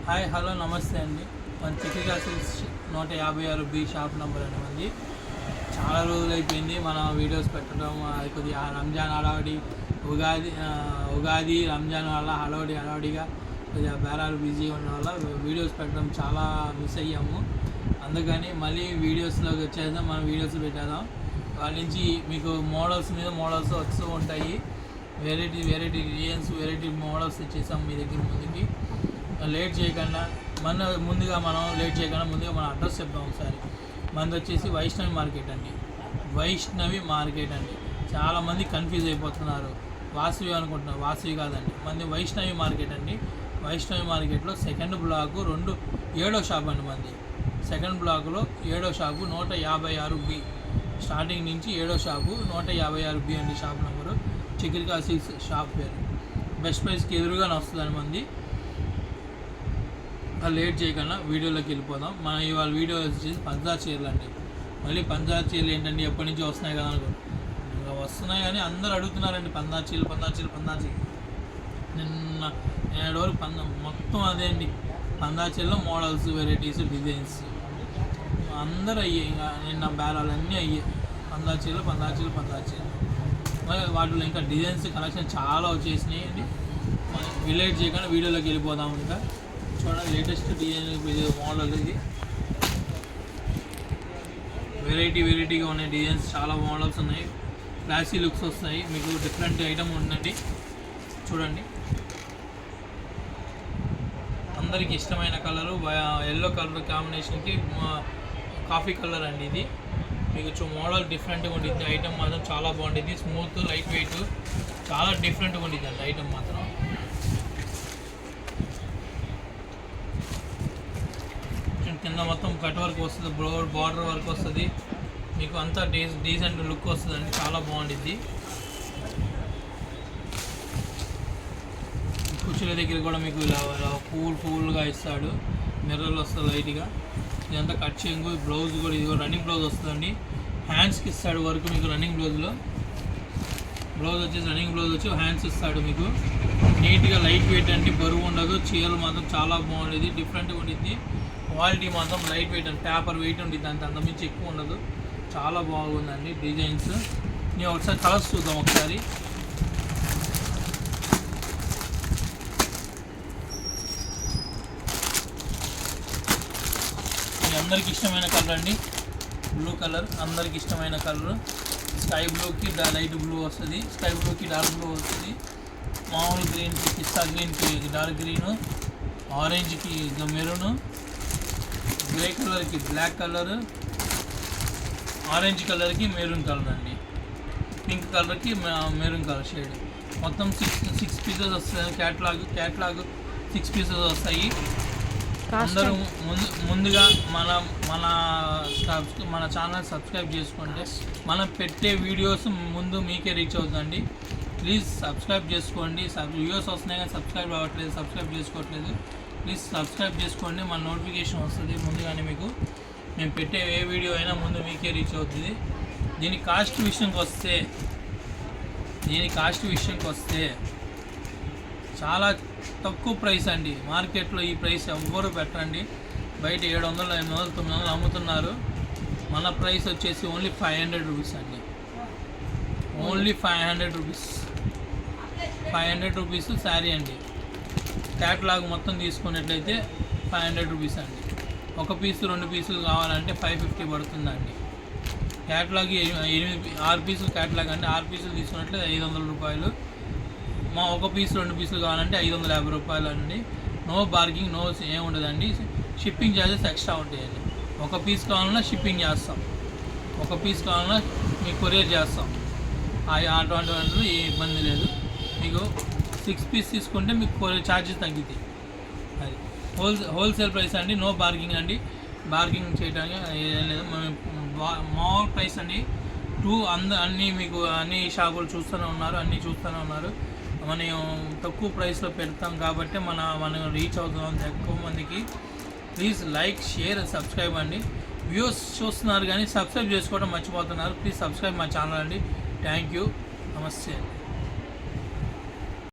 Hi hello నమస్తే అండి. మన చికిగా సిల్స్ 156B షాప్ నెంబర్ అండి. చాలా రోజులు అయిపోయింది మన వీడియోస్ పెట్టడం. అది కొద్దిగా రంజాన్ హడావిడి, ఉగాది రంజాన్ వల్ల హడావిడిగా కొద్దిగా బేరాలు బిజీగా ఉండడం వల్ల వీడియోస్ పెట్టడం చాలా మిస్ అయ్యాము. అందుకని మళ్ళీ వీడియోస్లోకి వచ్చేద్దాం, మనం వీడియోస్ పెట్టేద్దాం. వాళ్ళ నుంచి మీకు మోడల్స్ మీద మోడల్స్ వస్తూ ఉంటాయి. వెరైటీ డిజైన్స్, వెరైటీ మోడల్స్ ఇచ్చేసాం మీ దగ్గర. ముందుగా లేట్ చేయకుండా మన అడ్రస్ చెప్తాం ఒకసారి. మనది వచ్చేసి వైష్ణవి మార్కెట్ అండి. చాలామంది కన్ఫ్యూజ్ అయిపోతున్నారు, వాసవి అనుకుంటున్నారు. వాసవి కాదండి, మనది వైష్ణవి మార్కెట్ అండి. వైష్ణవి మార్కెట్లో సెకండ్ బ్లాకు 7వ షాప్ అండి. మనది సెకండ్ బ్లాక్లో 7వ షాపు 156B. స్టార్టింగ్ నుంచి 7వ షాపు 156B అండి షాప్ నెంబరు. చికిరికా సిల్క్స్ షాప్ పేరు. బెస్ట్ ప్రైస్కి ఎదురుగానే వస్తుందండి మంది. లేట్ చేయకుండా వీడియోలోకి వెళ్ళిపోదాం. మనం ఇవాళ వీడియో వచ్చేసి పంచదార చీరలు అండి. మళ్ళీ పంచదార చీరలు ఏంటంటే ఎప్పటి నుంచి వస్తున్నాయి కదా అనుకో, ఇంకా వస్తున్నాయి కానీ అందరూ అడుగుతున్నారండి పంచదార చీరలు. నిన్న వరకు మొత్తం అదే అండి. పంచదార చీరలో మోడల్స్, వెరైటీస్, డిజైన్స్ అందరూ అయ్యాయి. ఇంకా నిన్న బేరాలన్నీ అయ్యాయి. పంచదార చీరలు. మరి వాటిలో ఇంకా డిజైన్స్ కలెక్షన్ చాలా వచ్చేసినాయి అండి. లేట్ చేయకుండా వీడియోలోకి వెళ్ళిపోదాం. ఇంకా చూడండి, లేటెస్ట్ డిజైన్ మోడల్ ఇది. వెరైటీగా ఉన్నాయి డిజైన్స్, చాలా మోడల్స్ ఉన్నాయి. క్లాసీ లుక్స్ వస్తాయి, మీకు డిఫరెంట్ ఐటమ్ ఉందండి. చూడండి, అందరికి ఇష్టమైన కలరు ఎల్లో కలర్ కాంబినేషన్కి కాఫీ కలర్ అండి. ఇది మీకు మోడల్ డిఫరెంట్గా ఉండిద్ది. ఐటమ్ మాత్రం చాలా బాగుంటుంది. స్మూత్, లైట్ వెయిట్, చాలా డిఫరెంట్గా ఉండిద్ది అండి ఐటమ్ మాత్రం. కింద మొత్తం కట్ వర్క్ వస్తుంది, బార్డర్ వర్క్ వస్తుంది. మీకు అంతా డీసెంట్ లుక్ వస్తుంది అండి, చాలా బాగుంటుంది. కుర్చీల దగ్గర కూడా మీకు ఇలా పూల్గా ఇస్తాడు. మిర్రర్లు వస్తుంది లైట్గా. ఇదంతా కట్ చేయింగ్. బ్లౌజ్ కూడా ఇది రన్నింగ్ బ్లౌజ్ వస్తుందండి. హ్యాండ్స్కి ఇస్తాడు వర్క్ మీకు. రన్నింగ్ బ్లౌజ్ వచ్చి హ్యాండ్స్ ఇస్తాడు మీకు. నీట్గా లైట్ వెయిట్ అండి, బరువు ఉండదు. చీరలు మాత్రం చాలా బాగుండేది, డిఫరెంట్గా ఉండిద్ది. క్వాలిటీ మాత్రం లైట్ వెయిట్ అండి, పేపర్ వెయిట్ ఉంటుంది. అంతమించి ఎక్కువ ఉండదు. చాలా బాగుందండి డిజైన్స్. నేను ఒకసారి కలర్స్ చూద్దాం ఒకసారి. అందరికి ఇష్టమైన కలర్ అండి, బ్లూ కలర్. అందరికి ఇష్టమైన కలర్. స్కై బ్లూకి లైట్ బ్లూ వస్తుంది, స్కై బ్లూకి డార్క్ బ్లూ వస్తుంది. మామూలు గ్రీన్కి పిస్తా గ్రీన్కి డార్క్ గ్రీను, ఆరెంజ్కి మెరూను, గ్రే కలర్కి బ్లాక్ కలర్, ఆరెంజ్ కలర్కి మెరూన్ కలర్ అండి, పింక్ కలర్కి మెరూన్ కలర్ షేడ్. మొత్తం సిక్స్ పీసెస్ వస్తాయి. క్యాట్లాగ్ 6 పీసెస్ వస్తాయి. అందరూ ముందుగా మన ఛానల్ సబ్స్క్రైబ్ చేసుకుంటే మనం పెట్టే వీడియోస్ ముందు మీకే రీచ్ అవుతుందండి. ప్లీజ్ సబ్స్క్రైబ్ చేసుకోండి. వీడియోస్ వస్తున్నాయి కానీ సబ్స్క్రైబ్ చేసుకోవట్లేదు. ప్లీజ్ సబ్స్క్రైబ్ చేసుకోండి, మన నోటిఫికేషన్ వస్తుంది ముందుగానే. మీకు మేము పెట్టే ఏ వీడియో అయినా ముందు మీకే రీచ్ అవుతుంది. దీని కాస్ట్ విషయంకి వస్తే చాలా తక్కువ ప్రైస్ అండి. మార్కెట్లో ఈ ప్రైస్ ఎవ్వరు పెట్టరండి. బయట 700, 800, 900 అమ్ముతున్నారు. మన ప్రైస్ వచ్చేసి ఓన్లీ 500 రూపీస్ అండి. Only 500 rupees. 500 రూపీస్ శారీ అండి. క్యాట్లాగ్ మొత్తం తీసుకున్నట్లయితే 500 రూపీస్ అండి. 1 పీసు 2 పీసులు కావాలంటే 550 పడుతుందండి. క్యాట్లాగ్ 6 పీసులు క్యాట్లాగ్ అండి. 6 పీసులు తీసుకున్నట్లయితే 500 రూపాయలు. 1 పీసు 2 పీసులు కావాలంటే 550 రూపాయలు అండి. నో బార్గింగ్, నో ఏముండదండి. షిప్పింగ్ ఛార్జెస్ ఎక్స్ట్రా ఉంటాయండి. 1 పీస్ కావాలన్నా షిప్పింగ్ చేస్తాం, 1 పీస్ కావాలన్నా మీకు కొరియర్ చేస్తాం. అటువంటి ఏ ఇబ్బంది లేదు. మీకు 6 పీస్ తీసుకుంటే మీకు కొరియర్ ఛార్జెస్ తగ్గుతాయి. అది హోల్సేల్ ప్రైస్ అండి. నో బార్గింగ్ అండి. బార్గింగ్ చేయడానికి ఏం లేదు. మామూలు ప్రైస్ అండి. అన్నీ మీకు అన్ని షాపులు చూస్తూనే ఉన్నారు. మనం తక్కువ ప్రైస్లో పెడతాం కాబట్టి మనం రీచ్ అవుతాం ఎక్కువ మందికి. ప్లీజ్ లైక్, షేర్, సబ్స్క్రైబ్ అండి. వ్యూస్ చూస్తున్నారు కానీ సబ్స్క్రైబ్ చేసుకోవడం మర్చిపోతున్నారు. ప్లీజ్ సబ్స్క్రైబ్ మా ఛానల్ అండి. Thank you. నమస్తే అండి.